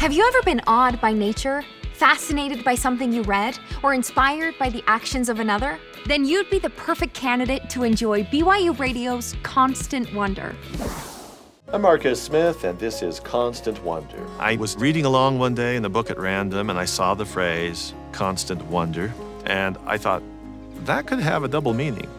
Have you ever been awed by nature, fascinated by something you read, or inspired by the actions of another? Then you'd be the perfect candidate to enjoy BYU Radio's Constant Wonder. I'm Marcus Smith, and this is Constant Wonder. I was reading along one day in the book at random, and I saw the phrase, constant wonder, and I thought, that could have a double meaning.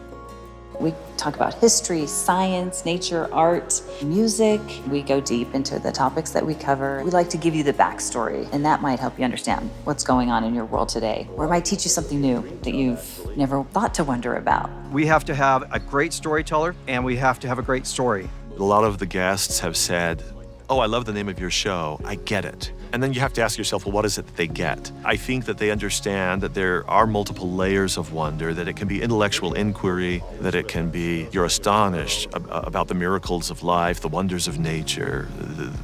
We talk about history, science, nature, art, music. We go deep into the topics that we cover. We like to give you the backstory, and that might help you understand what's going on in your world today, or it might teach you something new that you've never thought to wonder about. We have to have a great storyteller, and we have to have a great story. A lot of the guests have said, oh, I love the name of your show. I get it. And then you have to ask yourself, well, what is it that they get? I think that they understand that there are multiple layers of wonder, that it can be intellectual inquiry, that it can be you're astonished about the miracles of life, the wonders of nature,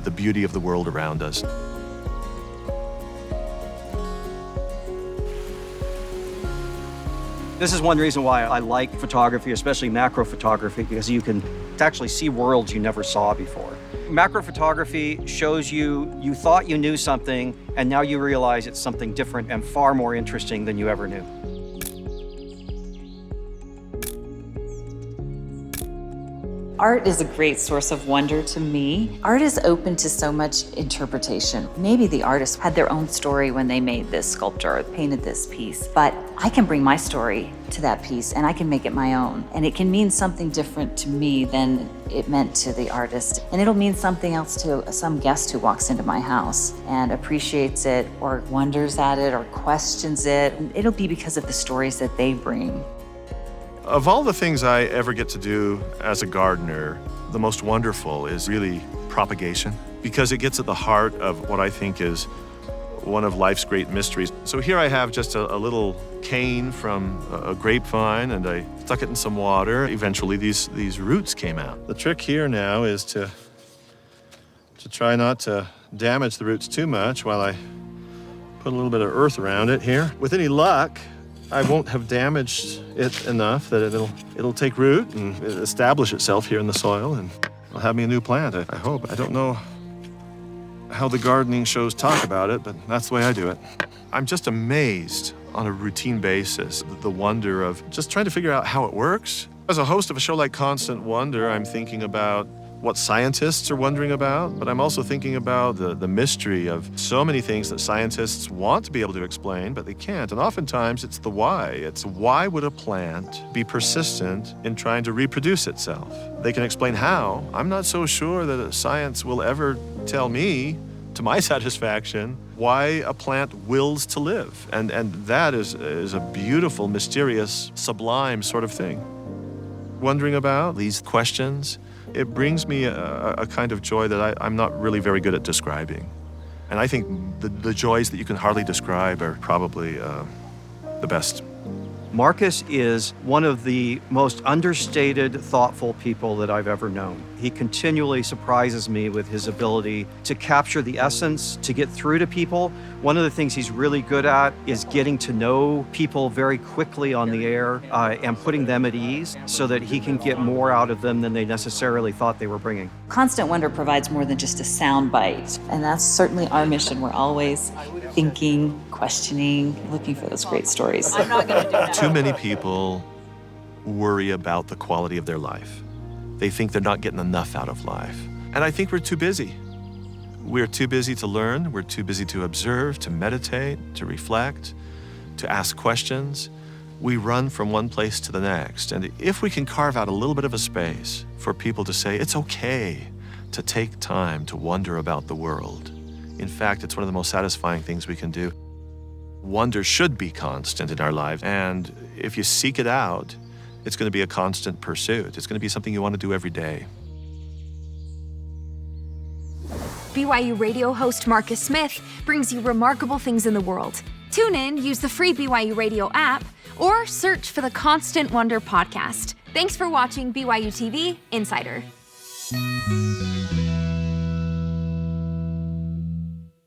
the beauty of the world around us. This is one reason why I like photography, especially macro photography, because you can actually see worlds you never saw before. Macro photography shows you thought you knew something, and now you realize it's something different and far more interesting than you ever knew. Art is a great source of wonder to me. Art is open to so much interpretation. Maybe the artist had their own story when they made this sculpture or painted this piece, but I can bring my story to that piece and I can make it my own. And it can mean something different to me than it meant to the artist. And it'll mean something else to some guest who walks into my house and appreciates it or wonders at it or questions it. And it'll be because of the stories that they bring. Of all the things I ever get to do as a gardener, the most wonderful is really propagation, because it gets at the heart of what I think is one of life's great mysteries. So here I have just a little cane from a grapevine, and I stuck it in some water. Eventually these roots came out. The trick here now is to try not to damage the roots too much while I put a little bit of earth around it here. With any luck, I won't have damaged it enough that it'll take root and establish itself here in the soil, and it'll have me a new plant, I hope. I don't know how the gardening shows talk about it, but that's the way I do it. I'm just amazed on a routine basis, the wonder of just trying to figure out how it works. As a host of a show like Constant Wonder, I'm thinking about what scientists are wondering about, but I'm also thinking about the mystery of so many things that scientists want to be able to explain, but they can't. And oftentimes it's the why. It's why would a plant be persistent in trying to reproduce itself? They can explain how. I'm not so sure that science will ever tell me, to my satisfaction, why a plant wills to live. And that is a beautiful, mysterious, sublime sort of thing. Wondering about these questions, it brings me a kind of joy that I'm not really very good at describing. And I think the joys that you can hardly describe are probably the best. Marcus is one of the most understated, thoughtful people that I've ever known. He continually surprises me with his ability to capture the essence, to get through to people. One of the things he's really good at is getting to know people very quickly on the air and putting them at ease so that he can get more out of them than they necessarily thought they were bringing. Constant Wonder provides more than just a sound bite, and that's certainly our mission. We're always thinking, questioning, looking for those great stories. I'm not going to do that. Too many people worry about the quality of their life. They think they're not getting enough out of life. And I think we're too busy. We're too busy to learn. We're too busy to observe, to meditate, to reflect, to ask questions. We run from one place to the next. And if we can carve out a little bit of a space for people to say, it's okay to take time to wonder about the world. In fact, it's one of the most satisfying things we can do. Wonder should be constant in our lives. And if you seek it out, it's going to be a constant pursuit. It's going to be something you want to do every day. BYU Radio host Marcus Smith brings you remarkable things in the world. Tune in, use the free BYU Radio app, or search for the Constant Wonder podcast. Thanks for watching BYUtv Insider.